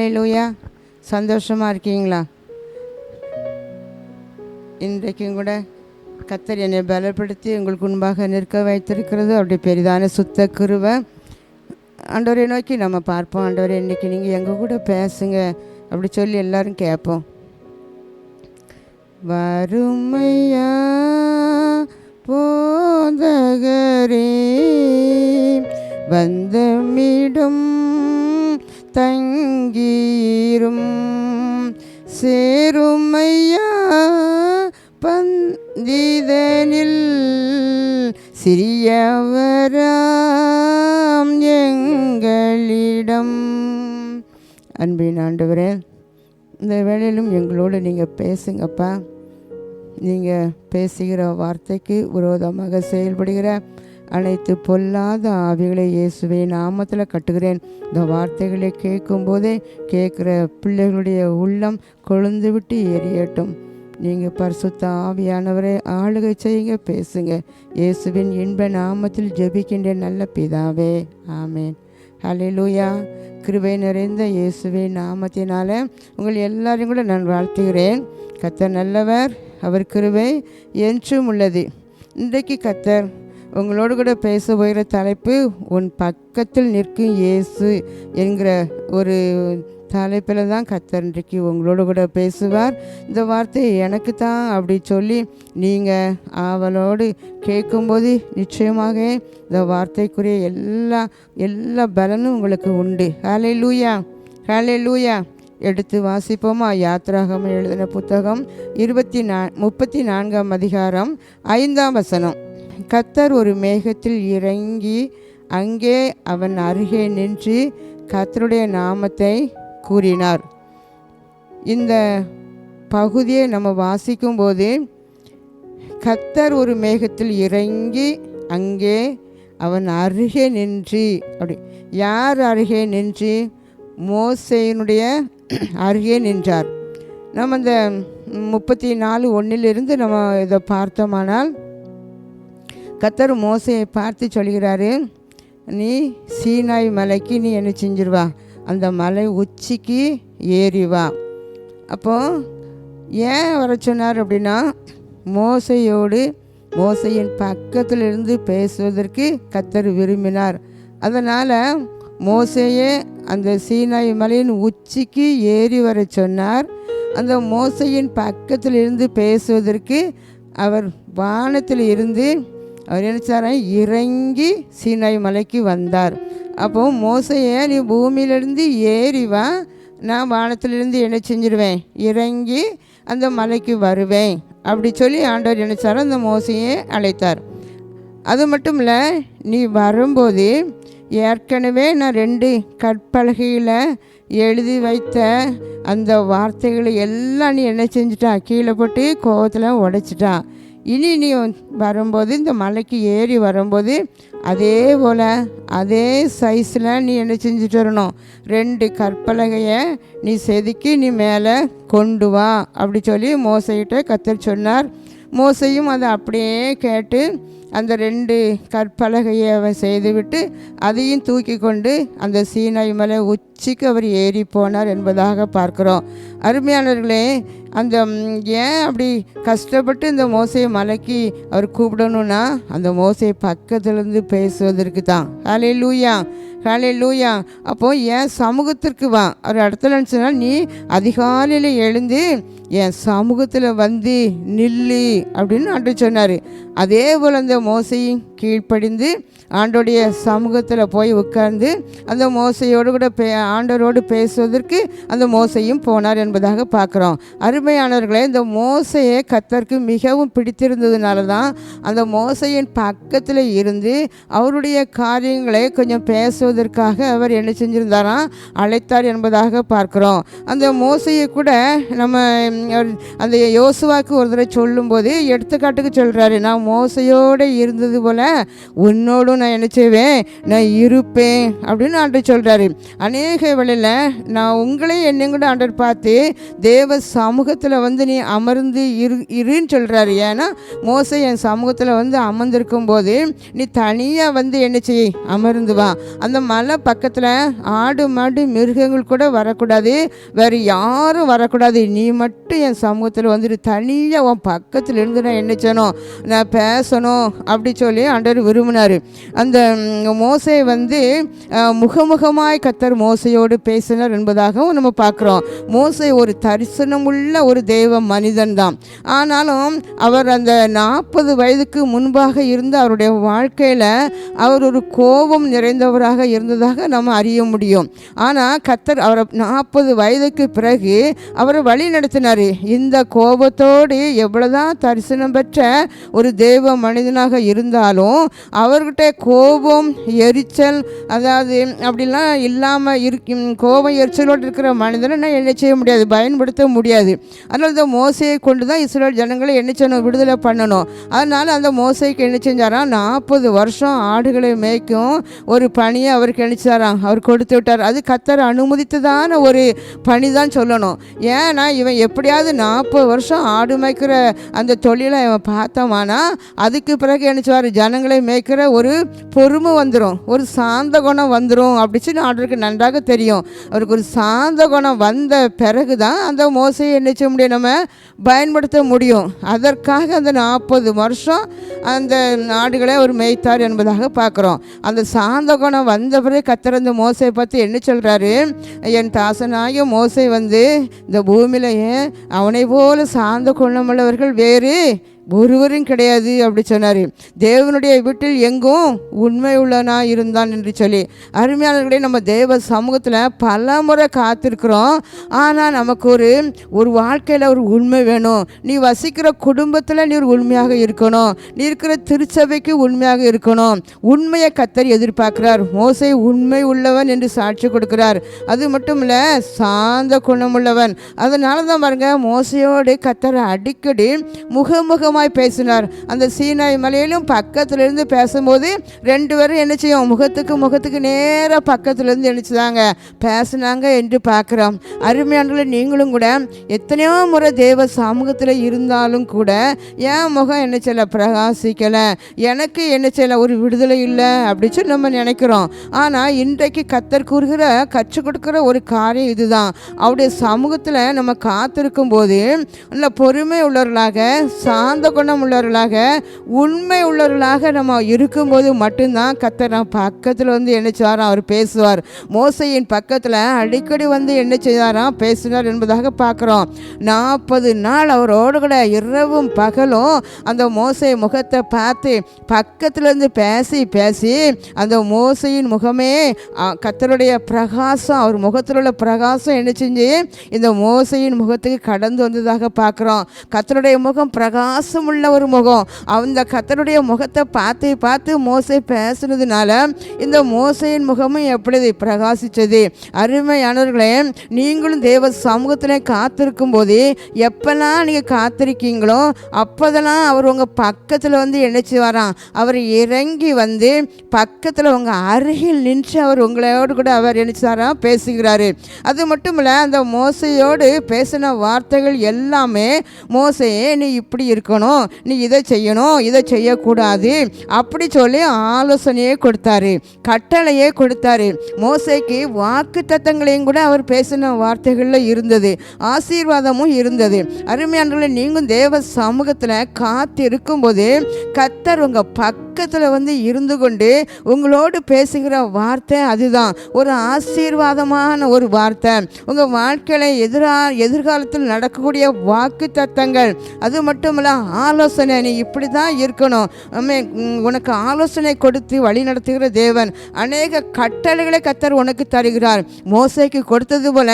ஹல்லேலூயா. சந்தோஷமாக இருக்கீங்களா? இன்றைக்கும் கூட கர்த்தர் என்னை பலப்படுத்தி உங்களுக்கு முன்பாக நிற்க வைத்திருக்கிறது அவருடைய பெரிதான சுத்த கிருபை. ஆண்டவரை நோக்கி நம்ம பார்ப்போம். ஆண்டவரை இன்றைக்கி நீங்கள் எங்கள் கூட பேசுங்க அப்படி சொல்லி எல்லாரும் கேட்போம். வறுமையா போதகரே வந்தமிடம் தங்கீரும் சேருமையா பந்திதனில் சிறியவராம் எங்களிடம். அன்பின் ஆண்டவரே, இந்த வேளையிலும் எங்களோடு நீங்கள் பேசுங்கப்பா. நீங்கள் பேசுகிற வார்த்தைக்கு விரோதமாக செயல்படுகிற அனைத்து பொல்லாத ஆவிகளை இயேசுவே நாமத்தில் கட்டுகிறேன். இந்த வார்த்தைகளை கேட்கும்போதே கேட்குற பிள்ளைகளுடைய உள்ளம் கொழுந்து விட்டு எரியட்டும். நீங்கள் பரிசுத்த ஆவியானவரை ஆளுகை செய்யுங்க, பேசுங்க. இயேசுவின் இன்ப நாமத்தில் ஜெபிக்கின்ற நல்ல பிதாவே, ஆமேன். ஹல்லேலூயா. கிருபை நிறைந்த இயேசுவின் நாமத்தினால உங்கள் எல்லாரையும் கூட நான் வாழ்த்துகிறேன். கர்த்தர் நல்லவர், அவர் கிருபை என்றும் உள்ளது. இன்றைக்கு கர்த்தர் உங்களோடு கூட பேச போகிற தலைப்பு உன் பக்கத்தில் நிற்கும் இயேசு என்கிற ஒரு தலைப்பில் தான் கர்த்தர் இன்றைக்கு உங்களோடு கூட பேசுவார். இந்த வார்த்தை எனக்கு தான் அப்படி சொல்லி நீங்கள் ஆவலோடு கேட்கும்போது நிச்சயமாக இந்த வார்த்தைக்குரிய எல்லா பலனும் உங்களுக்கு உண்டு. ஹல்லேலூயா, ஹல்லேலூயா. எடுத்து வாசிப்போமா? யாத்திராகமம் எழுதின புத்தகம் 34ஆம் அதிகாரம் 5ஆம் வசனம். கர்த்தர் ஒரு மேகத்தில் இறங்கி அங்கே அவன் அருகே நின்று கர்த்தருடைய நாமத்தை கூறினார். இந்த பகுதியை நம்ம வாசிக்கும்போது கர்த்தர் ஒரு மேகத்தில் இறங்கி அங்கே அவன் அருகே நின்று, அப்படி யார் அருகே நின்று? மோசேயினுடைய அருகே நின்றார். நம்ம இந்த 34:1 நம்ம இதை பார்த்தோமானால் கர்த்தர் மோசேயை பார்த்து சொல்கிறாரு, நீ சீனாய் மலைக்கு நீ என்ன செஞ்சிருவா, அந்த மலை உச்சிக்கு ஏறி வா. அப்போது ஏன் வர சொன்னார் அப்படின்னா, மோசையின் பக்கத்தில் இருந்து பேசுவதற்கு கர்த்தர் விரும்பினார். அதனால் மோசேயே அந்த சீனாய் மலையின் உச்சிக்கு ஏறி வர சொன்னார். அந்த மோசையின் பக்கத்தில் இருந்து பேசுவதற்கு அவர் வானத்தில் இருந்து அவர் நினைச்சார இறங்கி சீனாய் மலைக்கு வந்தார். அப்போ மோசையை நீ பூமியிலிருந்து ஏறி வா, நான் வானத்திலிருந்து என்ன செஞ்சிருவேன், இறங்கி அந்த மலைக்கு வருவேன் அப்படி சொல்லி ஆண்டவர் நினைச்சார். அந்த மோசையை அழைத்தார். அது மட்டும் இல்லை, நீ வரும்போது ஏற்கனவே நான் 2 கற்பலகையில் எழுதி வைத்த அந்த வார்த்தைகளை எல்லாம் நீ என்ன செஞ்சிட்டான், கீழே போட்டு கோவத்தில் உடைச்சிட்டான். இனி நீ வரும்போது இந்த மலைக்கு ஏறி வரும்போது அதே போல் அதே சைஸில் நீ என்ன செஞ்சுட்டு வரணும், 2 கற்பலகையை நீ செதுக்கி நீ மேலே கொண்டு வா அப்படி சொல்லி மோசையிட்ட கர்த்தர் சொன்னார். மோசையும் அதை அப்படியே கேட்டு அந்த 2 கற்பலகையை அவன் செய்துவிட்டு அதையும் தூக்கி கொண்டு அந்த சீனாய் மலை உச்சிக்கு அவர் ஏறி போனார் என்பதாக பார்க்குறோம். அருமையானவர்களே, அந்த ஏன் அப்படி கஷ்டப்பட்டு இந்த மோசையை மலைக்கு அவர் கூப்பிடணும்னா அந்த மோசை பக்கத்துலேருந்து பேசுவதற்கு தான். ஹல்லேலூயா, ஹல்லேலூயா. அப்போது என் சமூகத்திற்கு வா. ஒரு இடத்துல இருந்துச்சுன்னா நீ அதிகாலையில் எழுந்து என் சமூகத்தில் வந்து நில்லு அப்படின்னு ஆண்டவர் சொன்னார். அதே போல் அந்த மோசையும் கீழ்ப்படிந்து ஆண்டோடைய சமூகத்தில் போய் உட்கார்ந்து அந்த மோசையோடு கூட ஆண்டவரோடு பேசுவதற்கு அந்த மோசையும் போனார் என்பதாக பார்க்குறோம். அருமையானவர்களே, இந்த மோசையை கர்த்தருக்கு மிகவும் பிடித்திருந்ததுனால தான் அந்த மோசையின் பக்கத்தில் இருந்து அவருடைய காரியங்களை கொஞ்சம் பேசுவதற்காக அவர் என்ன செஞ்சிருந்தாராம், அழைத்தார் என்பதாக பார்க்குறோம். அந்த மோசையை கூட நம்ம அந்த யோசுவாக்கு ஒரு தடவை சொல்லும்போது எடுத்துக்காட்டுக்கு சொல்கிறாரு, நான் மோசையோடு இருந்தது போல் உன்னோடும் நான் என்ன செய்வேன், நான் இருப்பேன் அப்படின்னு ஆண்டவர் சொல்கிறாரு. அநேக வேளையில் நான் உங்களையும் என்னையும் கூட ஆண்டவர் பார்த்து தேவ சமூகத்தில் வந்து நீ அமர்ந்து இருன்னு சொல்கிறாரு. ஏன்னா மோசே என் சமூகத்தில் வந்து அமர்ந்திருக்கும் போது நீ தனியாக வந்து என்ன செய்ய, அமர்ந்து வா. அந்த மலை பக்கத்தில் ஆடு மாடு மிருகங்கள் கூட வரக்கூடாது, வேறு யாரும் வரக்கூடாது, நீ மட்டும் என் சமூகத்தில் வந்துட்டு தனியாக உன் பக்கத்தில் இருந்து நான் என்ன செய்யணும், நான் பேசணும் அப்படி சொல்லி ஆண்டவர் விரும்பினார். அந்த மோசே வந்து முகமுகமாய் கர்த்தர் மோசையோடு பேசினார் என்பதாகவும் நம்ம பார்க்குறோம். மோசே ஒரு தரிசனமுள்ள ஒரு தெய்வ மனிதன் தான். ஆனாலும் அவர் அந்த 40 வயதுக்கு முன்பாக இருந்த அவருடைய வாழ்க்கையில் அவர் ஒரு கோபம் நிறைந்தவராக இருந்ததாக நம்ம அறிய முடியும். ஆனால் கர்த்தர் அவரை 40 வயதுக்கு பிறகு அவரை வழி நடத்தினார். இந்த கோபத்தோடு எவ்வளோதான் தரிசனம் பெற்ற ஒரு தெய்வ மனிதனாக இருந்தாலும் அவர்கிட்ட கோபம் எரிச்சல் அதாவது அப்படிலாம் இல்லாமல் கோபம் எரிச்சலோடு இருக்கிற மனிதனை நான் என்ன செய்ய முடியாது, பயன்படுத்த முடியாது. அதனால் இந்த மோசையை கொண்டு தான் இஸ்ரவேல் ஜனங்களை என்ன செய்யணும், விடுதலை பண்ணணும். அதனால் அந்த மோசைக்கு என்ன செஞ்சாராம், 40 வருஷம் ஆடுகளை மேய்க்கும் ஒரு பணியை அவருக்கு நினைச்சாராம், அவர் கொடுத்து விட்டார். அது கர்த்தர் அனுமதித்ததான ஒரு பணி தான் சொல்லணும். ஏன்னா இவன் எப்படியாவது 40 வருஷம் ஆடு மேய்க்கிற அந்த தொழிலை இவன் பார்த்தோமானா அதுக்கு பிறகு நினைச்சுவார், ஜனங்களை மேய்க்கிற ஒரு பொறுமை வந்துடும், ஒரு சாந்த குணம் வந்துடும் அப்படி சொல்லி ஆண்டவருக்கு நன்றாக தெரியும். அவருக்கு ஒரு சாந்த குணம் வந்த பிறகு தான் அந்த மோசையை என்ன செய்ய முடியும், நம்ம பயன்படுத்த முடியும். அதற்காக அந்த 40 வருஷம் அந்த நாடுகளை அவர் மேய்த்தார் என்பதாக பார்க்குறோம். அந்த சாந்த குணம் வந்த பிறகு கர்த்தர் அந்த மோசையை பற்றி என்ன சொல்கிறாரு, என் தாசனாகிய மோசை வந்து இந்த பூமியிலேயே அவனை போல சாந்த குணமுள்ளவர்கள் வேறு ஒருவரும் கிடையாது அப்படி சொன்னார். தேவனுடைய வீட்டில் எங்கும் உண்மை உள்ளனா இருந்தான் என்று சொல்லி. அருமையாளர்களே, நம்ம தேவ சமூகத்தில் பல முறை காத்திருக்கிறோம். ஆனால் நமக்கு ஒரு வாழ்க்கையில் ஒரு உண்மை வேணும். நீ வசிக்கிற குடும்பத்தில் நீ ஒரு உண்மையாக இருக்கணும், நீ இருக்கிற திருச்சபைக்கு உண்மையாக இருக்கணும். உண்மையை கர்த்தர் எதிர்பார்க்கிறார். மோசே உண்மை உள்ளவன் என்று சாட்சி கொடுக்கிறார். அது மட்டும் இல்லை, சாந்த குணமுள்ளவன். அதனால தான் பாருங்க, மோசையோடு கர்த்தர் அடிக்கடி முகமுகமாக பேசினார். அந்த சீனாய் மலையிலும் பக்கத்துல இருந்து பேசும்போது 2 பேரும் என்ன செய்யும், முகத்துக்கு நேராக பக்கத்துல இருந்து நினைச்சுதாங்க பேசினாங்க என்று பார்க்கிறோம். அருமையானவர்களே, நீங்களும் கூட எத்தனையோ முறை தேவ சமூகத்தில் இருந்தாலும் கூட என் முகம் என்ன செய்யல, பிரகாசிக்கலை, எனக்கு என்ன செய்யல, ஒரு விடுதலை இல்லை அப்படி சொல்லி நம்ம நினைக்கிறோம். ஆனால் இன்றைக்கு கர்த்தர் கூறுகிற கற்றுக் கொடுக்குற ஒரு காரியம் இதுதான். அவருடைய சமூகத்தில் நம்ம காத்திருக்கும் போது நல்ல பொறுமை உள்ளவர்களாக, சாந்த குணம் உள்ளவர்களாக, உண்மை உள்ளவர்களாக நம்ம இருக்கும்போது மட்டும்தான் கர்த்தர் நம்ம பக்கத்தில் வந்து என்ன செய்வாராம், அவர் பேசுவார். மோசையின் பக்கத்தில் அடிக்கடி வந்து என்ன செய்வாராம், பேசினார் என்பதாக பார்க்குறோம். 40 நாள் அவரோடு கூட இரவும் பகலும் அந்த மோசை முகத்தை பார்த்து பக்கத்துலேருந்து பேசி அந்த மோசையின் முகமே கர்த்தருடைய பிரகாசம், அவர் முகத்தில் உள்ள பிரகாசம் என்ன செஞ்சு இந்த மோசையின் முகத்துக்கு கடந்து வந்ததாக பார்க்குறோம். கர்த்தருடைய முகம் பிரகாசம் உள்ள ஒரு முகம். அந்த கர்த்தருடைய முகத்தை பார்த்து மோசை பேசுனதுனால இந்த மோசையின் முகமும் எப்படி பிரகாசித்தது. அருமையானவர்களே, நீங்களும் தேவ சமூகத்தில் காத்திருக்கும் போது எப்பெல்லாம் நீங்கள் காத்திருக்கீங்களோ அப்போதெல்லாம் அவர் உங்கள் பக்கத்தில் வந்து என்ன செய்வாராம், அவர் இறங்கி வந்து பக்கத்தில் உங்கள் அருகில் நின்று அவர் உங்களோடு கூட அவர் என்ன செய்வாராம், பேசுகிறாரு. அது மட்டும் இல்லை, அந்த மோசையோடு பேசின வார்த்தைகள் எல்லாமே மோசையே நீ இப்படி இருக்கணும், நீ இதை செய்யணும், இதை செய்யக்கூடாது அப்படி சொல்லி ஆலோசனையே கொடுத்தாரு, கட்டளையே கொடுத்தாரு. மோசைக்கு வாக்கு தத்தங்களையும் கூட அவர் பேசின வார்த்தைகளில் இருந்தது, ஆசீர்வாதமும் இருந்தது. அருமையானவர்களே, நீங்கள் தேவ சமூகத்தில் காத்து இருக்கும்போது கர்த்தர் உங்கள் பக்கத்தில் வந்து இருந்து கொண்டு உங்களோடு பேசுகிற வார்த்தை அதுதான், ஒரு ஆசீர்வாதமான ஒரு வார்த்தை. உங்கள் வாழ்க்கையில் எதிர்காலத்தில் நடக்கக்கூடிய வாக்கு தத்தங்கள், அது மட்டும் இல்லை ஆலோசனை, நீ இப்படி தான் இருக்கணும், உனக்கு ஆலோசனை கொடுத்து வழி நடத்துகிற தேவன். அநேக கட்டளைகளை கர்த்தர் உனக்கு தருகிறார். மோசைக்கு கொடுத்தது போல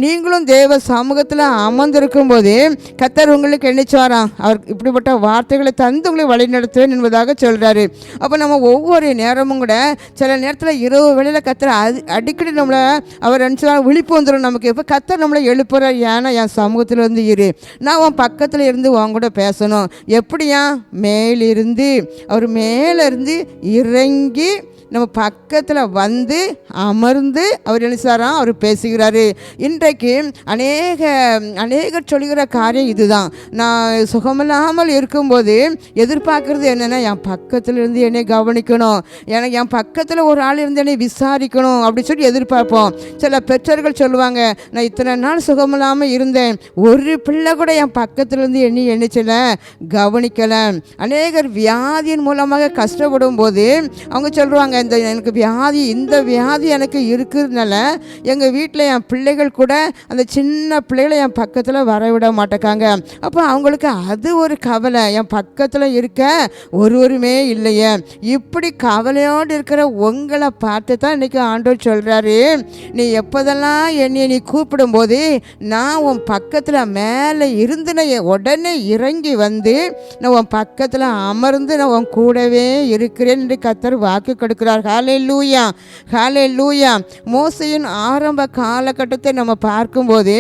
நீங்களும் தேவ சமூகத்தில் அமர்ந்திருக்கும் போது கர்த்தர் உங்களுக்கு எண்ணிச்சாராம், அவர் இப்படிப்பட்ட வார்த்தைகளை தந்து உங்களை வழி நடத்துவேன் என்பதாக சொல்கிறாரு. அப்போ நம்ம ஒவ்வொரு நேரமும் கூட சில நேரத்தில் இரவு வேளையில் கத்தர் அடிக்கடி நம்மளை அவர் நினச்சா விழிப்பு வந்துடும் நமக்கு. இப்போ கத்தர் நம்மளை எழுப்புறார், ஏன்னா என் சமூகத்தில் இருந்து இரு, நான் உன் பக்கத்தில் இருந்து உன் கூட பேசணும். எப்படியா? மேலிருந்து அவர் மேலேருந்து இறங்கி நம்ம பக்கத்தில் வந்து அமர்ந்து அவர் எழுச்சாராம், அவர் பேசுகிறாரு. இன்றைக்கு அநேக சொல்கிற காரியம் இதுதான். நான் சுகமில்லாமல் இருக்கும்போது எதிர்பார்க்குறது என்னென்னா, என் பக்கத்தில் இருந்து என்னை கவனிக்கணும், எனக்கு என் பக்கத்தில் ஒரு ஆள் இருந்து என்னை விசாரிக்கணும் அப்படின்னு சொல்லி எதிர்பார்ப்போம். சில பெற்றோர்கள் சொல்லுவாங்க, நான் இத்தனை நாள் சுகமில்லாமல் இருந்தேன், ஒரு பிள்ளை கூட என் பக்கத்தில் இருந்து என்னச்சல கவனிக்கலை. அநேகர் வியாதியின் மூலமாக கஷ்டப்படும் போது அவங்க சொல்லுவாங்க, எனக்கு இந்த வியாதி எனக்கு இருக்கிறதுனால எங்கள் வீட்டில் என் பிள்ளைகள் கூட அந்த சின்ன பிள்ளைகளை என் பக்கத்தில் வரவிட மாட்டேக்காங்க. அப்போ அவங்களுக்கு அது ஒரு கவலை, என் பக்கத்தில் இருக்க ஒருவருமே இல்லையே. இப்படி கவலையோடு இருக்கிற உங்களை பார்த்து தான் இன்றைக்கி ஆண்டவர் சொல்கிறாரு, நீ எப்போதெல்லாம் என்னை நீ கூப்பிடும்போது நான் உன் பக்கத்தில் மேலே இருந்து நான் உடனே இறங்கி வந்து நான் உன் பக்கத்தில் அமர்ந்து நான் உன் கூடவே இருக்கிறேன் என்று கர்த்தர் வாக்கு கொடுக்கிறார். ஹல்லேலூயா, ஹல்லேலூயா. மோசேயின் ஆரம்ப காலகட்டத்தை நம்ம பார்க்கும்போது,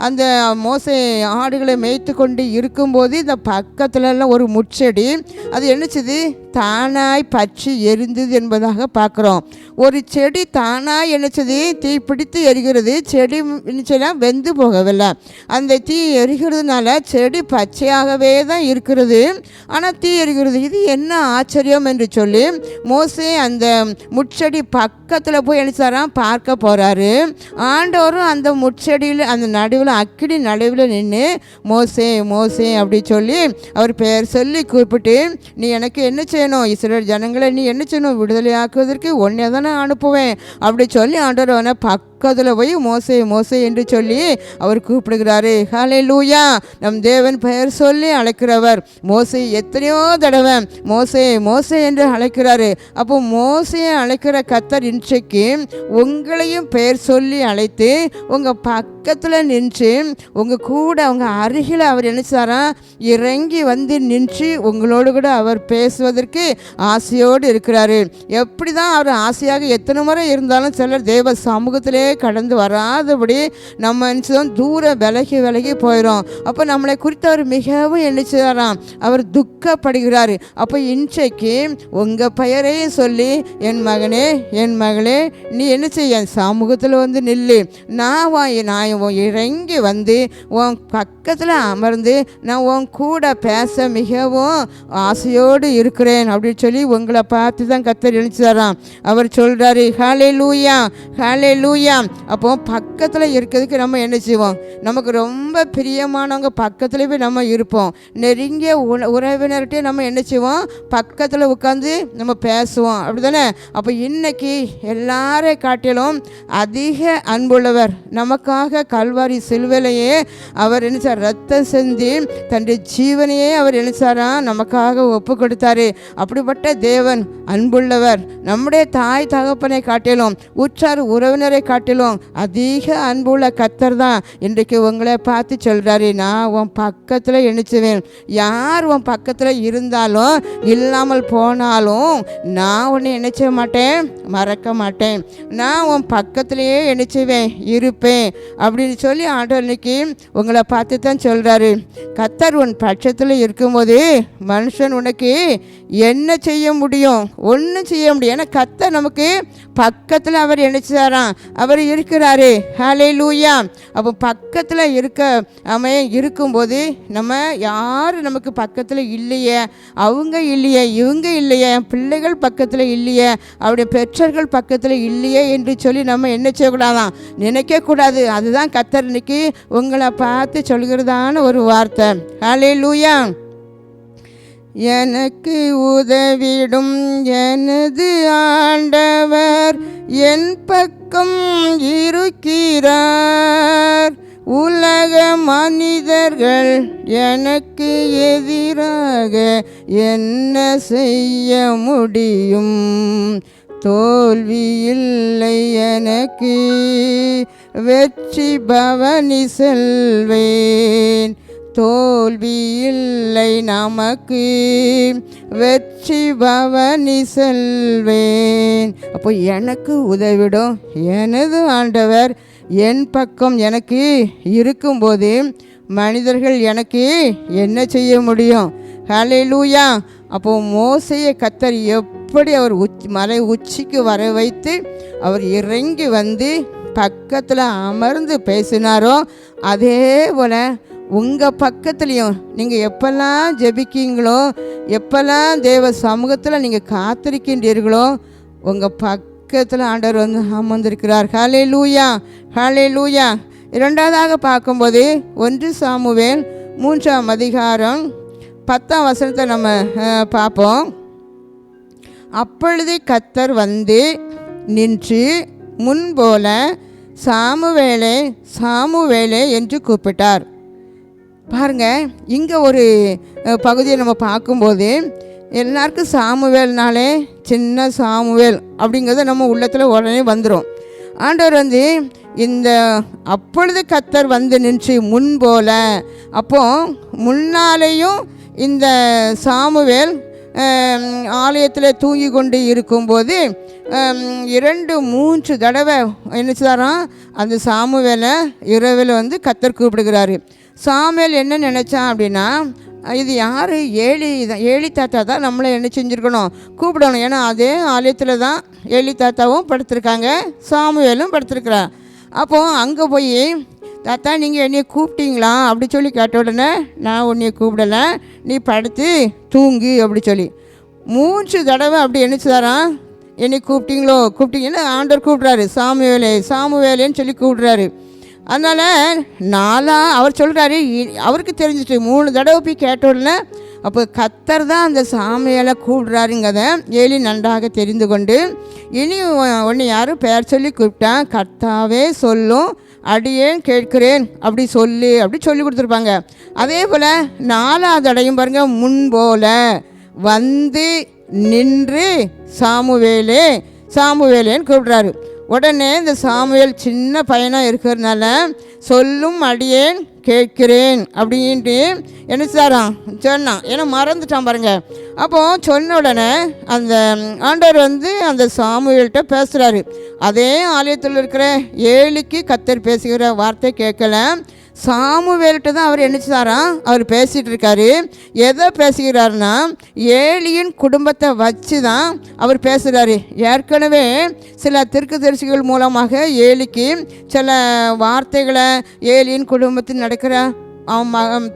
அந்த மோசே ஆடுகளை மேய்த்து கொண்டு இருக்கும்போது இந்த பக்கத்துலலாம் ஒரு முட்செடி அது என்னச்சுது, தானாய் பற்றி எரிந்தது என்பதாக பார்க்குறோம். ஒரு செடி தானாய் என்னச்சது, தீ பிடித்து எரிகிறது. செடி என்னச்சுன்னா வெந்து போகவில்லை. அந்த தீ எரிகிறதுனால செடி பச்சையாகவே தான் இருக்கிறது, ஆனால் தீ எரிகிறது. இது என்ன ஆச்சரியம் என்று சொல்லி மோசே அந்த முட்செடி பக்கத்தில் போய் எழுச்சாராம் பார்க்க போகிறாரு. ஆண்டவரும் அந்த முட்செடியில் அந்த நடுவில் அக்கினி நடுவில் நின்று மோசே மோசே அப்படி சொல்லி அவர் பெயர் சொல்லி கூப்பிட்டு, நீ எனக்கு என்ன செய்யணும், இஸ்ரவேல் ஜனங்களை நீ என்ன செய்யணும், விடுதலையாக்குவதற்கு ஒன்னே தானே அனுப்புவேன் அப்படி சொல்லி ஆண்டவர் அவனை பக்கத்தில் போய் மோசே மோசே என்று சொல்லி அவர் கூப்பிடுகிறாரு. ஹல்லேலூயா. நம் தேவன் பெயர் சொல்லி அழைக்கிறவர். மோசே எத்தனையோ தடவை மோசே மோசே என்று அழைக்கிறாரு. அப்போ மோசையை அழைக்கிற கர்த்தர் இன்றைக்கு உங்களையும் பெயர் சொல்லி அழைத்து உங்கள் பக்கத்தில் நின்று உங்கள் கூட உங்கள் அருகில் அவர் நினைச்சாரா இறங்கி வந்து நின்று உங்களோடு கூட அவர் பேசுவதற்கு ஆசையோடு இருக்கிறாரு. எப்படி தான் அவர் ஆசையாக எத்தனை முறை இருந்தாலும் சிலர் தேவ சமூகத்திலே கடந்து வராதபடி நம்ம நினச்சதும் தூரம் விலகி போயிடும். அப்போ நம்மளை குறித்து அவர் மிகவும் நினைச்சாராம், அவர் துக்கப்படுகிறார். அப்போ இன்றைக்கு உங்கள் பெயரையும் சொல்லி, என் மகனே என் மகளே நீ என்ன செய்ய, என் சமூகத்தில் வந்து நில்லு, நான் இறங்கி வந்து உன் பக்கத்தில் அமர்ந்து நான் உன் கூட பேச மிகவும் ஆசையோடு இருக்கிறேன் அப்படின்னு சொல்லி உங்களை பார்த்து தான் கர்த்தர் நினைச்சாராம். அவர் சொல்கிறாரு, ஹல்லேலூயா, ஹல்லேலூயா. அப்போ பக்கத்தில் இருக்கிறதுக்கு நம்ம என்ன செய்வோம், நமக்கு ரொம்ப பிரியமானவங்க பக்கத்தில் போய் நம்ம இருப்போம். நெருங்கிய உறவினர்கிட்டே நம்ம என்ன செய்வோம், பக்கத்தில் உட்காந்து நம்ம பேசுவோம், அப்படி தானே. அப்போ இன்னைக்கு எல்லாரை காட்டிலும் அதிக அன்புள்ளவர் நமக்காக கல்வாரி சிலுவையிலேயே அவர் நினைச்சார், ரத்தம் செஞ்சு தன்னுடைய ஜீவனையே அவர் நினைச்சாரா நமக்காக ஒப்பு கொடுத்தாரு. அப்படிப்பட்ட தேவன் அன்புள்ளவர். நம்முடைய தாய் தகப்பனை காட்டிலும் உற்றார் உறவினரை காட்டிலும் அதிக அன்புள்ள கர்த்தர் தான் இன்றைக்கு உங்களை பார்த்து சொல்கிறாரு, நான் உன் பக்கத்தில் எண்ணிச்சுவேன். யார் உன் பக்கத்தில் இருந்தாலும் இல்லாமல் போனாலும் நான் உன்னை நினைச்ச மாட்டேன், மறக்க மாட்டேன். நான் உன் பக்கத்திலேயே நினைச்சுவேன், இருப்பேன் அப்படின்னு சொல்லி ஆண்டவர் இன்னைக்கு உங்களை பார்த்து தான் சொல்கிறாரு. கர்த்தர் உன் பட்சத்தில் இருக்கும்போது மனுஷன் உனக்கு என்ன செய்ய முடியும், ஒன்றும் செய்ய முடியும். ஏன்னா கர்த்தர் நமக்கு பக்கத்தில் அவர் நினைச்சாராம், அவர் இருக்கிறாரு. ஹல்லேலூயா. அப்போ பக்கத்தில் இருக்கும்போது நம்ம யார் நமக்கு பக்கத்தில் இல்லையே, அவங்க இல்லையே, இவங்க இல்லையே, பிள்ளைகள் பக்கத்தில் இல்லையே, அவருடைய பெற்றோர்கள் பக்கத்தில் இல்லையே என்று சொல்லி நம்ம என்ன செய்யக்கூடாதான், நினைக்கக்கூடாது. அதுதான் கர்த்தர் இன்னைக்கு உங்களை பார்த்து சொல்கிறதான ஒரு வார்த்தை. ஹல்லேலூயா. எனக்கு உதவிடும் எனது ஆண்டவர் என் பக்கம் இருக்கிறார். உலக மனிதர்கள் எனக்கு எதிராக என்ன செய்ய முடியும், தோல்வி இல்லை எனக்கு, வெற்றி பவனி செல்வேன். தோல்வி இல்லை நமக்கு, வெற்றி பவனி செல்வேன். அப்போ எனக்கு உதவிடும் எனது ஆண்டவர் என் பக்கம் எனக்கு இருக்கும்போது மனிதர்கள் எனக்கு என்ன செய்ய முடியும்? ஹல்லேலூயா. அப்போது மோசேயை கர்த்தர் எப்படி அவர் மலை உச்சிக்கு வர வைத்து அவர் இறங்கி வந்து பக்கத்தில் அமர்ந்து பேசினாரோ, அதே போல் உங்கள் பக்கத்துலேயும் நீங்கள் எப்பெல்லாம் ஜெபிக்கீங்களோ, எப்பெல்லாம் தேவ சமூகத்தில் நீங்கள் காத்திருக்கின்றீர்களோ, உங்கள் பக்கத்தில் ஆண்டவர் வந்து அமர்ந்திருக்கிறார். ஹல்லேலூயா, ஹல்லேலூயா. இரண்டாவதாக பார்க்கும்போது 1 சாமுவேல் 3ஆம் அதிகாரம் 10ஆம் வசனத்தை நம்ம பார்ப்போம். அப்பொழுது கர்த்தர் வந்து நின்று முன்போல சாமுவேலே சாமுவேலே என்று கூப்பிட்டார். பாருங்க, இங்கே ஒரு பகுதியை நம்ம பார்க்கும்போது எல்லாருக்கும் சாமுவேல்னாலே சின்ன சாமுவேல் அப்படிங்கிறது நம்ம உள்ளத்தில் உடனே வந்துடும். ஆண்டவர் வந்து இந்த அப்பொழுது கர்த்தர் வந்து நின்று முன்போல, அப்போ முன்னாலேயும் இந்த சாமுவேல் ஆலயத்தில் தூங்கி கொண்டு இருக்கும்போது 2-3 தடவை என்னச்சாராம் அந்த சாமுவேலை இரவில் வந்து கர்த்தர் கூப்பிடுகிறாரு. சாமுவேல் என்ன நினச்சான் அப்படின்னா, இது யார்? ஏலி தாத்தா தான் நம்மளை என்ன செஞ்சுருக்கணும், கூப்பிடணும். ஏன்னா அதே ஆலயத்தில் தான் ஏலி தாத்தாவும் படுத்திருக்காங்க, சாமுவேலும் படுத்திருக்கிறார். அப்போது அங்கே போய், தாத்தா நீங்கள் என்னையை கூப்பிட்டீங்களா அப்படி சொல்லி கேட்ட உடனே, நான் உன்னையை கூப்பிடலை, நீ படுத்து தூங்கு அப்படி சொல்லி 3 தடவை அப்படி என்னச்சுதாரான், என்னை கூப்பிட்டீங்கன்னா ஆண்டவர் கூப்பிட்றாரு, சாமுவேலே சாமுவேலேன்னு சொல்லி கூப்பிட்றாரு. அதனால் அவர் சொல்கிறாரு, அவருக்கு தெரிஞ்சிட்டு 3 தடவை போய் கேட்ட உடனே அப்போ கர்த்தர் தான் அந்த சாமுவேலை கூப்பிட்றாருங்கிறத ஏலி நன்றாக தெரிந்து கொண்டு, இனி ஒன்று யாரும் பெயர் சொல்லி கூப்பிட்டான், கர்த்தாவே சொல்லும் அடியேன் கேட்கிறேன் அப்படி சொல்லி கொடுத்துருப்பாங்க. அதே போல் 4ஆவது அடையும் பாருங்கள், முன்போல வந்து நின்று சாமுவேலே சாமுவேலேன்னு கூப்பிட்றாரு. உடனே இந்த சாமுவேல் சின்ன பையனாக இருக்கிறதுனால சொல்லும் அடியேன் கேட்கிறேன் அப்படின்ட்டு என்ன சொன்னான், ஏன்னா மறந்துட்டான் பாருங்க. அப்போது சொன்ன உடனே அந்த ஆண்டவர் வந்து அந்த சாமுவேல்கிட்ட பேசுகிறாரு. அதே ஆலயத்தில் இருக்கிற ஏலிக்கு கர்த்தர் பேசுகிற வார்த்தை கேட்கல, சாமுவேல்கிட்ட தான் அவர் என்னச்சாராம் அவர் பேசிகிட்டு இருக்காரு. எதை பேசுகிறாருன்னா, ஏலியின் குடும்பத்தை வச்சு தான் அவர் பேசுகிறாரு. ஏற்கனவே சில தீர்க்கதரிசிகள் மூலமாக ஏலிக்கு சில வார்த்தைகளை ஏலியின் குடும்பத்தில் நடக்கிற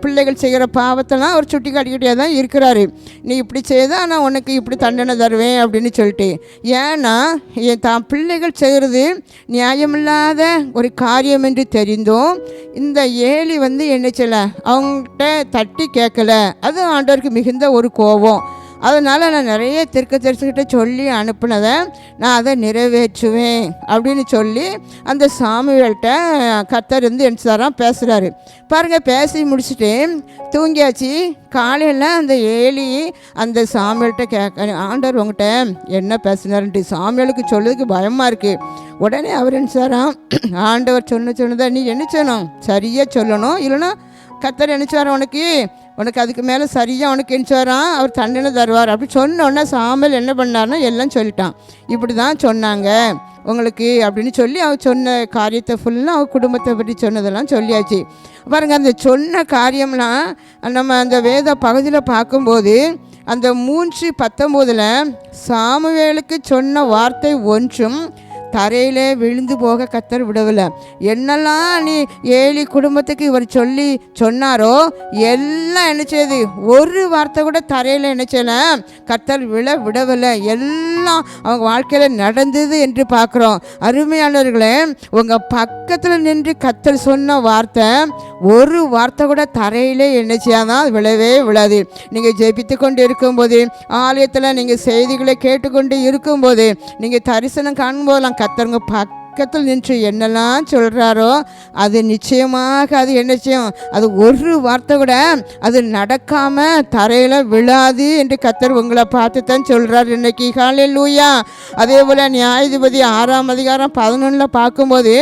பிள்ளைகள் செய்கிற பாவத்தெல்லாம் அவர் சுட்டி காட்டிக்கிட்டே தான் இருக்கிறாரு. நீ இப்படி செய்தால் நான் உனக்கு இப்படி தண்டனை தருவேன் அப்படின்னு சொல்லிட்டு. ஏன்னா தான் பிள்ளைகள் செய்கிறது நியாயமில்லாத ஒரு காரியம் என்று தெரிந்தும் இந்த ஏலி வந்து என்ன செய்யலை, அவங்ககிட்ட தட்டி கேட்கல. அது ஆண்டவருக்கு மிகுந்த ஒரு கோபம். அதனால் நான் நிறைய தீர்க்கதரிசிகிட்ட சொல்லி அனுப்புனதை நான் அதை நிறைவேற்றுவேன் அப்படின்னு சொல்லி அந்த சாமுவேல்கிட்ட கர்த்தர் இருந்து என்ன பேசுகிறாரு பாருங்கள். பேசி முடிச்சுட்டு தூங்கியாச்சு. காலையில் அந்த ஏலி அந்த சாமுவேல்கிட்ட கேட்க, ஆண்டவர் உங்கள்கிட்ட என்ன பேசுனாருன்ட்டு சாமுவேலுக்கு சொல்லுறதுக்கு பயமாக இருக்குது. உடனே அவர் என்ன ஆண்டவர் சொன்னதை நீ என்ன சொல்லணும், சரியாக சொல்லணும், இல்லைன்னா கர்த்தர் என்ன உனக்கு அதுக்கு மேலே சரியாக உனக்கு என்ன அவர் தண்டனை தருவார் அப்படி சொன்னோன்னே சாமுவேல் என்ன பண்ணார்னா எல்லாம் சொல்லிட்டான். இப்படி தான் சொன்னாங்க உங்களுக்கு அப்படின்னு சொல்லி அவர் சொன்ன காரியத்தை ஃபுல்லாக அவர் குடும்பத்தை பற்றி சொன்னதெல்லாம் சொல்லியாச்சு பாருங்கள். அந்த சொன்ன காரியம்லாம் நம்ம அந்த வேத பகுதியில் பார்க்கும்போது அந்த 3:19 சாமுவேலுக்கு சொன்ன வார்த்தை ஒன்றும் தரையிலே விழுந்து போக கர்த்தர் விடவில்லை. என்னெல்லாம் நீ ஏலி குடும்பத்துக்கு இவர் சொன்னாரோ எல்லாம் என்ன செய்யுது, ஒரு வார்த்தை கூட தரையில் என்ன செய்யல கர்த்தர் விடவில்லை. எல்லாம் அவங்க வாழ்க்கையில் நடந்தது என்று பார்க்குறோம். அருமையானவர்களே, உங்கள் பக்கத்தில் நின்று கர்த்தர் சொன்ன வார்த்தை ஒரு வார்த்தை கூட தரையிலே என்ன செய்யாதான் விழவே விழாது. நீங்கள் ஜெபித்து கொண்டு இருக்கும்போது, ஆலயத்தில் நீங்கள் செய்திகளை கேட்டுக்கொண்டு இருக்கும்போது, நீங்கள் தரிசனம் காணும்போதெல்லாம் கர்த்தருங்க பக்கத்தில் நின்று என்னெல்லாம் சொல்கிறாரோ அது நிச்சயமாக அது என்ன செய்யும், அது ஒரு வார்த்தை கூட அது நடக்காமல் தரையில் விழாது என்று கர்த்தர் உங்களை பார்த்து தான் சொல்கிறார் இன்னைக்கு. ஹல்லேலூயா. அதே போல் நியாயாதிபதி 6ஆம் அதிகாரம் 11 பார்க்கும்போது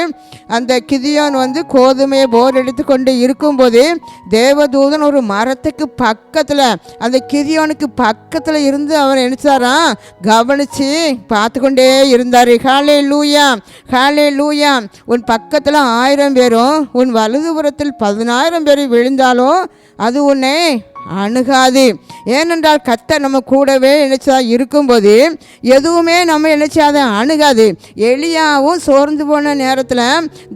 அந்த கிதியோன் கோதுமையை போர் எடுத்து கொண்டு இருக்கும்போது தேவதூதன் ஒரு மரத்துக்கு பக்கத்தில் அந்த கிதியோனுக்கு பக்கத்தில் இருந்து அவர் நினைச்சாராம், கவனித்து பார்த்து கொண்டே இருந்தார். ஹல்லேலூயா, ஹல்லேலூயா. உன் பக்கத்தில் 1000 பேரும் உன் வலதுபுறத்தில் 10,000 பேர் விழுந்தாலும் அது உன்னை அணுகாது. ஏனென்றால் கர்த்தர் நம்ம கூடவே நினைச்சா இருக்கும்போது எதுவுமே நம்ம நினைச்சாத அணுகாது. எலியாவும் சோர்ந்து போன நேரத்தில்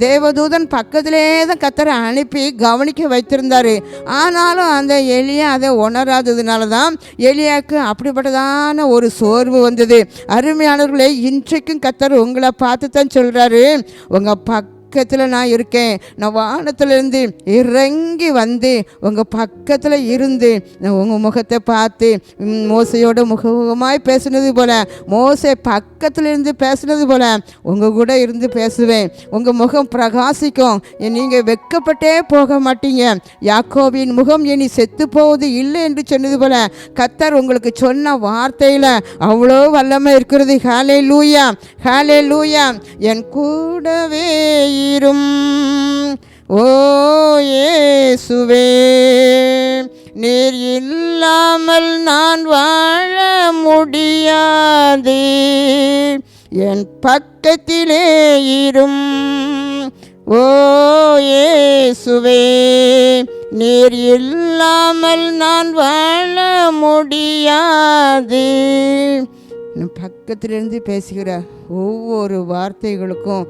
தேவதூதன் பக்கத்திலே தான் கர்த்தரை அனுப்பி கவனிக்க வைத்திருந்தார். ஆனாலும் அந்த எலியா அதை உணராததுனால தான் எலியாவுக்கு அப்படிப்பட்டதான ஒரு சோர்வு வந்தது. அருமையானவர்களே, இன்றைக்கும் கர்த்தர் உங்களை பார்த்து தான் சொல்கிறாரு, உங்கள் பக்கத்தில் நான் இருக்கேன். நான் வானத்திலிருந்து இறங்கி வந்து உங்கள் பக்கத்தில் இருந்து நான் உங்கள் முகத்தை பார்த்து மோசையோட முகமுகமாய் பேசுனது போல், மோசை பக்கத்தில் இருந்து பேசுனது போல் உங்கள் கூட இருந்து பேசுவேன். உங்கள் முகம் பிரகாசிக்கும். நீங்கள் வெட்கப்பட்டே போக மாட்டீங்க. யாக்கோபின் முகம் இனி செத்து போவது இல்லை என்று சொன்னது போல் கர்த்தர் உங்களுக்கு சொன்ன வார்த்தையில் அவ்வளோ வல்லமை இருக்கிறது. ஹல்லேலூயா, ஹல்லேலூயா. என் கூடவே இரும் ஓ இயேசுவே, நீர் இல்லாமல் நான் வாழ முடியாது. என் பக்கத்திலே இரும் ஓ இயேசுவே, நீர் இல்லாமல் நான் வாழ முடியாது. பக்கத்திலிருந்து பேசுகிற ஒவ்வொரு வார்த்தைகளுக்கும்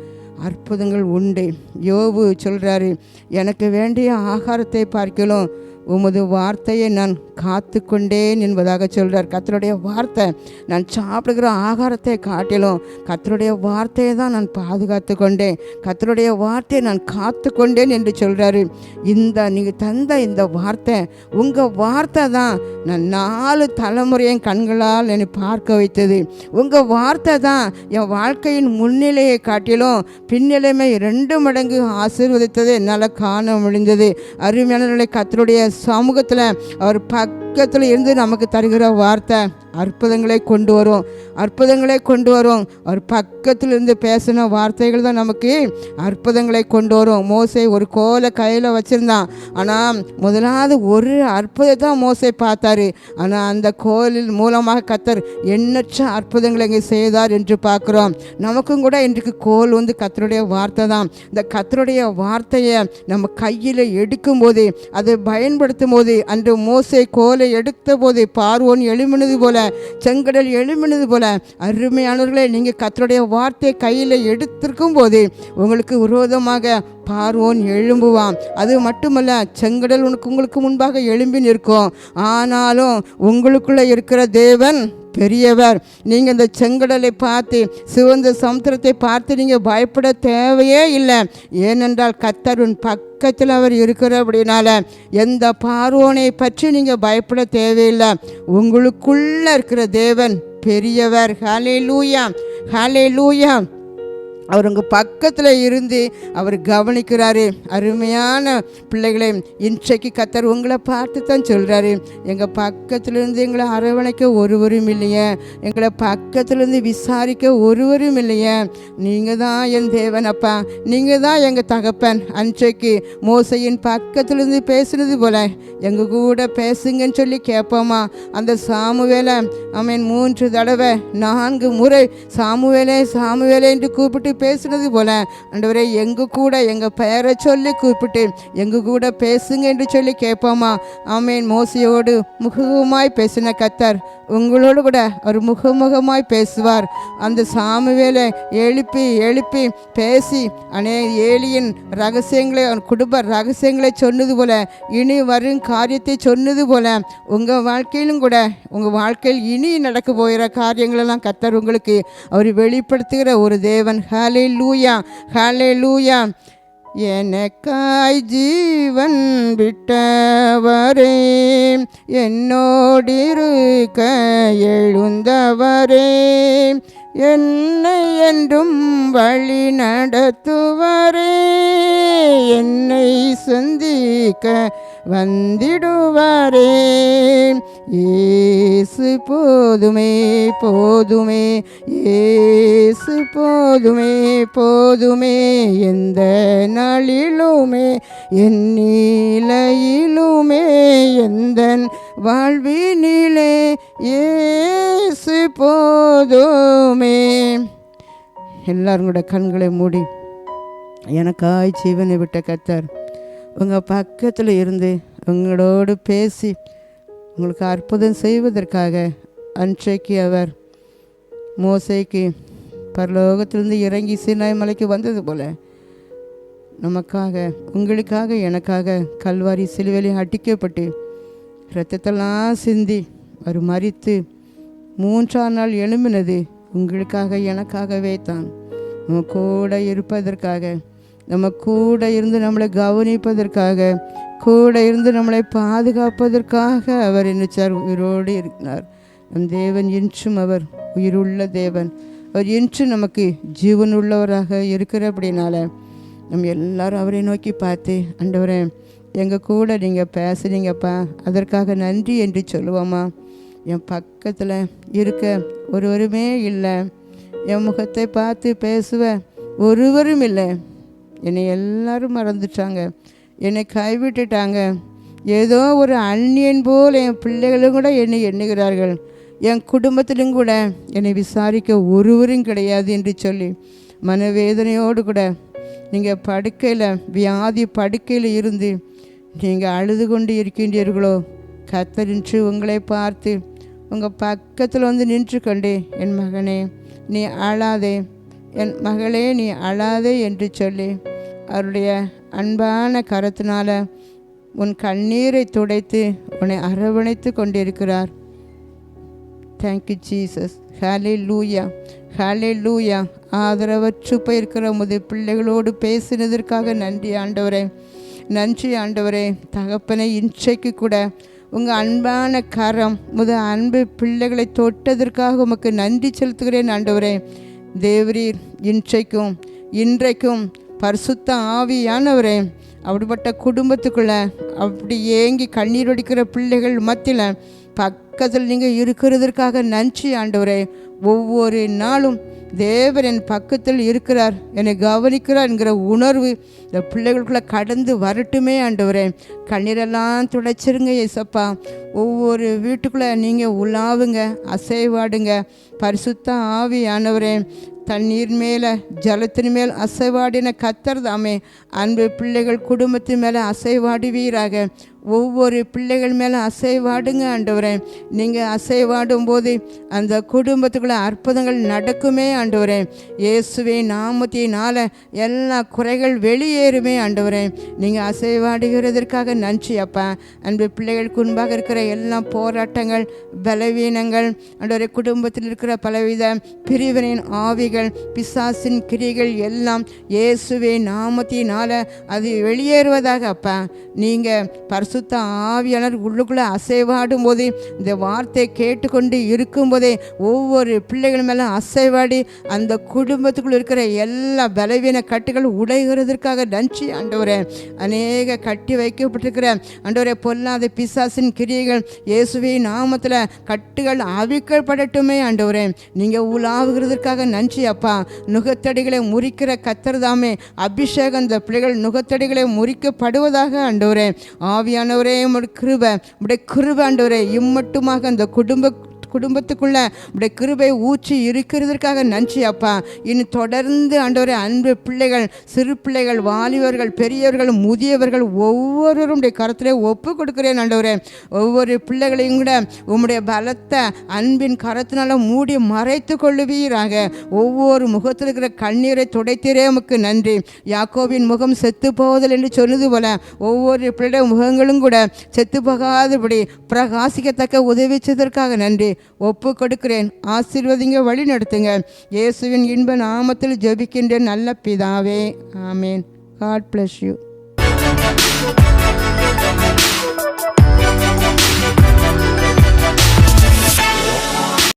அற்புதங்கள் உண்டு. யோபு சொல்கிறாரு, எனக்கு வேண்டிய ஆகாரத்தை பார்க்கலாம் உமது வார்த்தையை நான் காத்து கொண்டேன் என்பதாக சொல்கிறார். கர்த்தருடைய வார்த்தை, நான் சாப்பிடுகிற ஆகாரத்தை காட்டிலும் கர்த்தருடைய வார்த்தையை தான் நான் பாதுகாத்து கொண்டேன், கர்த்தருடைய வார்த்தையை நான் காத்து கொண்டேன் என்று சொல்கிறாரு. நீங்கள் தந்த இந்த வார்த்தை, உங்கள் வார்த்தை தான் நான் 4 தலைமுறையின் கண்களால் என்னை பார்க்க வைத்தது. உங்கள் வார்த்தை தான் என் வாழ்க்கையின் முன்னிலையை காட்டிலும் பின்னிலைமை 2 மடங்கு ஆசீர்வதித்ததை என்னால் காண முடிந்தது. அருமையானவர்களை, கர்த்தருடைய சமூகத்தில் அவர் பக்கத்தில் இருந்து நமக்கு தருகிற வார்த்தை அற்புதங்களை கொண்டு வரும், அற்புதங்களை கொண்டு வரும். அவர் பக்கத்தில் இருந்து பேசின வார்த்தைகள் தான் நமக்கு அற்புதங்களை கொண்டு வரும். மோசே ஒரு கோலை கையில் வச்சுருந்தான். ஆனால் முதலாவது ஒரு அற்புதத்தை தான் மோசே பார்த்தாரு. ஆனால் அந்த கோலில் மூலமாக கர்த்தர் எண்ணற்ற அற்புதங்களை இங்கே செய்தார் என்று பார்க்குறோம். நமக்கும் கூட இன்றைக்கு கோல் கர்த்தருடைய வார்த்தை தான். இந்த கர்த்தருடைய வார்த்தையை நம்ம கையில் எடுக்கும்போது, அதை பயன்படுத்தும் போது, அன்று மோசே கோலை எடுத்த போது பார்வோன் எழுமினது போல, செங்கடல் எழுமினது போல, அருமையானவர்களே, நீங்கள் கர்த்தருடைய வார்த்தையை கையில் எடுத்திருக்கும் போது உங்களுக்கு விரோதமாக பார்வோன் எழும்புவான். அது மட்டுமல்ல, செங்கடல் உங்களுக்கு முன்பாக எழும்பி நிற்கும். ஆனாலும் உங்களுக்குள்ளே இருக்கிற தேவன் பெரியவர். நீங்கள் இந்த செங்கடலை பார்த்து, சிவந்த சமுத்திரத்தை பார்த்து நீங்கள் பயப்பட தேவையே இல்லை. ஏனென்றால் கர்த்தர் உன் பக்கத்தில் அவர் இருக்கிறபடினால எந்த பார்வோனை பற்றி நீங்கள் பயப்பட தேவையில்லை. உங்களுக்குள்ளே இருக்கிற தேவன் பெரியவர். ஹல்லேலூயா, ஹல்லேலூயா. அவர் உங்கள் பக்கத்தில் இருந்து அவர் கவனிக்கிறாரு. அருமையான பிள்ளைகளை, இன்றைக்கு கர்த்தர் உங்களை பார்த்து தான் சொல்கிறாரு, எங்கள் பக்கத்துலேருந்து எங்களை அரவணைக்க ஒருவரும் இல்லையே, எங்களை பக்கத்துலேருந்து விசாரிக்க ஒருவரும் இல்லையே. நீங்கள் தான் என் தேவன் அப்பா, நீங்கள் தான் எங்கள் தகப்பன். அன்றைக்கு மோசையின் பக்கத்துலேருந்து பேசுனது போல் எங்கள் கூட பேசுங்கன்னு சொல்லி கேட்போமா? அந்த சாமுவேலை அவன் 3 தடவை 4 முறை சாமுவேலே சாமுவேலே என்று கூப்பிட்டு பேசுனது போல ஆண்டவரே, எங்கள் கூட எங்கள் பெயரை சொல்லி கூப்பிட்டு எங்கள் கூட பேசுங்க என்று சொல்லி கேட்போமா? ஆமேன். மோசையோடு முகமுகமாய் பேசின கர்த்தர் உங்களோடு கூட ஒரு முகமுகமாய் பேசுவார். அந்த சாமுவேலை எழுப்பி எழுப்பி பேசி ஏலியின் ரகசியங்களை, அவன் குடும்ப ரகசியங்களை சொன்னது போல, இனி வரும் காரியத்தை சொன்னது போல உங்கள் வாழ்க்கையிலும் கூட, உங்கள் வாழ்க்கையில் இனி நடக்க போகிற காரியங்களெல்லாம் கர்த்தர் உங்களுக்கு அவர் வெளிப்படுத்துகிற ஒரு தேவன். ஹல்லேலூயா, ஹல்லேலூயா. எனக்காய் ஜீவன் விட்டவரே, என்னோடிருக்க எழுந்தவரே, என்னை என்றும் வழி நடத்துவாரே. என்னை சந்திக்க வந்திடுவாரே. இயேசு போதுமே போதுமே, இயேசு போதுமே போதுமே, எந்த நாளிலுமே என் நிலையிலுமே எந்தன் வாழ்வினிலே இயேசு போதுமே. எல்லாரும் கூட கண்களை மூடி, எனக்காய் ஜீவனை விட்ட கர்த்தர் உங்கள் பக்கத்தில் இருந்து உங்களோடு பேசி உங்களுக்கு அற்புதம் செய்வதற்காக அன்றைக்கு அவர் மோசேக்கு பரலோகத்திலிருந்து இறங்கி சீனாய் மலைக்கு வந்தது போல நமக்காக, உங்களுக்காக, எனக்காக கல்வாரி சிலுவையில் அடிக்கப்பட்டு இரத்தத்தெல்லாம் சிந்தி அவர் மரித்து 3ஆம் நாள் எழும்பினது உங்களுக்காக, எனக்காகவே தான். நம்ம கூட இருப்பதற்காக, நம்ம கூட இருந்து நம்மளை கவனிப்பதற்காக, கூட இருந்து நம்மளை பாதுகாப்பதற்காக அவர் என்னச்சார் உயிரோடு இருக்கிறார். நம் தேவன் இன்றும் அவர் உயிருள்ள தேவன். அவர் இன்றும் நமக்கு ஜீவன் உள்ளவராக இருக்கிறபடினால நம்ம எல்லாரும் அவரை நோக்கி பார்த்து, ஆண்டவரே எங்கள் கூட நீங்கள் பேசுனீங்கப்பா, அதற்காக நன்றி என்று சொல்லுவோமா. என் பக்கத்தில் இருக்க ஒருவருமே இல்லை, என் முகத்தை பார்த்து பேசுவ ஒருவரும் இல்லை. என்னை எல்லாரும் மறந்துட்டாங்க, என்னை கைவிட்டுட்டாங்க. ஏதோ ஒரு அந்நியன் போல் என் பிள்ளைகளும் கூட என்னை எண்ணுகிறார்கள், என் குடும்பத்திலும் கூட என்னை விசாரிக்க ஒருவரும் கிடையாது என்று சொல்லி மனவேதனையோடு கூட நீங்கள் படுக்கையில், வியாதி படுக்கையில் இருந்து நீங்கள் அழுது கொண்டு இருக்கின்றீர்களோ, கர்த்தர் இன்று உங்களை பார்த்து உங்கள் பக்கத்தில் வந்து நின்று கொண்டு, என் மகனே நீ அழாதே, என் மகளே நீ அழாதே என்று சொல்லி அவருடைய அன்பான கரத்தினால் உன் கண்ணீரை துடைத்து உன்னை அரவணைத்து கொண்டிருக்கிறார். Thank you Jesus. ஹல்லேலூயா, ஹல்லேலூயா. ஆதரவற்று போயிருக்கிற உமது பிள்ளைகளோடு பேசினதற்காக நன்றி ஆண்டவரே, நன்றி ஆண்டவரே. தகப்பனை இன்றைக்கு கூட உங்கள் அன்பான கரம் முத அன்பு பிள்ளைகளை தொட்டதற்காக உமக்கு நன்றி செலுத்துகிறேன் ஆண்டவரே. தேவரீர் இன்றைக்கும் பரிசுத்த ஆவியானவரே, அப்படிப்பட்ட குடும்பத்துக்குள்ளே அப்படி ஏங்கி கண்ணீர் ஒடிக்கிற பிள்ளைகள் மத்தியில் பக்கத்தில் நீங்கள் இருக்கிறதற்காக நன்றி ஆண்டவரே. ஒவ்வொரு நாளும் தேவன் என் பக்கத்தில் இருக்கிறார், என்னை கவனிக்கிறார் என்கிற உணர்வு இந்த பிள்ளைகளுக்குள்ளே கடந்து வரட்டுமே ஆண்டவரே. கண்ணீரெல்லாம் துடைச்சிருங்க ஏசப்பா. ஒவ்வொரு வீட்டுக்குள்ளே நீங்கள் உலாவுங்க, அசைவாடுங்க. பரிசுத்த ஆவியானவரே, தண்ணீர் மேலே ஜலத்தின் மேல் அசைவாடின கர்த்தர் தாமே அன்பு பிள்ளைகள் குடும்பத்தின் மேலே அசைவாடுவீராக. ஒவ்வொரு பிள்ளைகள் மேலே அசைவாடுங்க ஆண்டவரே. நீங்கள் அசைவாடும் போது அந்த குடும்பத்துக்குள்ள அற்புதங்கள் நடக்குமே ஆண்டவரே. இயேசுவே நாமத்தினால எல்லா குறைகள் வெளியேறுமே ஆண்டவரே. நீங்கள் அசைவாடுகிறதற்காக நன்றி அப்பா. அன்பு பிள்ளைகளுக்கு முன்பாக இருக்கிற எல்லா போராட்டங்கள், பலவீனங்கள் ஆண்டவரே, குடும்பத்தில் இருக்கிற பலவித பிரிவினையின் ஆவிகள், பிசாசின் கிரிகள் எல்லாம் இயேசுவே நாமத்தினால அது வெளியேறுவதாக அப்பா. நீங்கள் பரிசுத்த ஆவியாளர் உள்ளுக்குள்ளே அசைவாடும் போது, இந்த வார்த்தை கேட்டுக்கொண்டு இருக்கும்போதே ஒவ்வொரு பிள்ளைகள் மேலே அசைவாடி அந்த குடும்பத்துக்குள்ள இருக்கிற எல்லா பலவீன கட்டுகள் உடைகிறதற்காக நன்றி ஆண்டவரே. அநேக கட்டி வைக்கப்பட்டிருக்கிற ஆண்டவரே பொல்லாத பிசாசின் கிரியைகள் இயேசுவே நாமத்தில் கட்டுகள் அவிழ்க்கப்படட்டுமே ஆண்டவரே. நீங்கள் உலாவுகிறதற்காக நன்றி அப்பா. நுகத்தடிகளை முறிக்கிற கர்த்தர் தாமே அபிஷேகம் இந்த பிள்ளைகள் நுகத்தடிகளை முறிக்கப்படுவதாக ஆண்டவரே. ஆவியானவரே உம்முடைய கிருபை ஆண்டவரே இம்மட்டுமாக அந்த குடும்பத்துக்குள்ள உடைய கிருபை ஊற்றி இருக்கிறதற்காக நன்றி அப்பா. இனி தொடர்ந்து ஆண்டவரே அன்பு பிள்ளைகள், சிறு பிள்ளைகள், வாலிபர்கள், பெரியவர்கள், முதியவர்கள் ஒவ்வொருவரும் உடைய கரத்திலே ஒப்பு கொடுக்கிறேன் ஆண்டவரே. ஒவ்வொரு பிள்ளைகளையும் கூட உம்முடைய பலத்த அன்பின் கரத்தினால மூடி மறைத்து கொள்ளுவீராக. ஒவ்வொரு முகத்தில் இருக்கிற கண்ணீரை துடைத்தீரே உமக்கு நன்றி. யாக்கோபின் முகம் செத்து போவதில் என்று சொன்னது போல ஒவ்வொரு பிள்ளைய முகங்களும் கூட செத்து போகாதபடி பிரகாசிக்கத்தக்க உதவி செய்ததற்காக நன்றி. ஒப்பு கொடுக்கிறேன். ஆசீர்வதிங்க, வழி நடத்துங்க. இயேசுவின் இன்ப நாமத்தில் ஜெபிக்கின்றேன் நல்ல பிதாவே, ஆமேன். God bless you.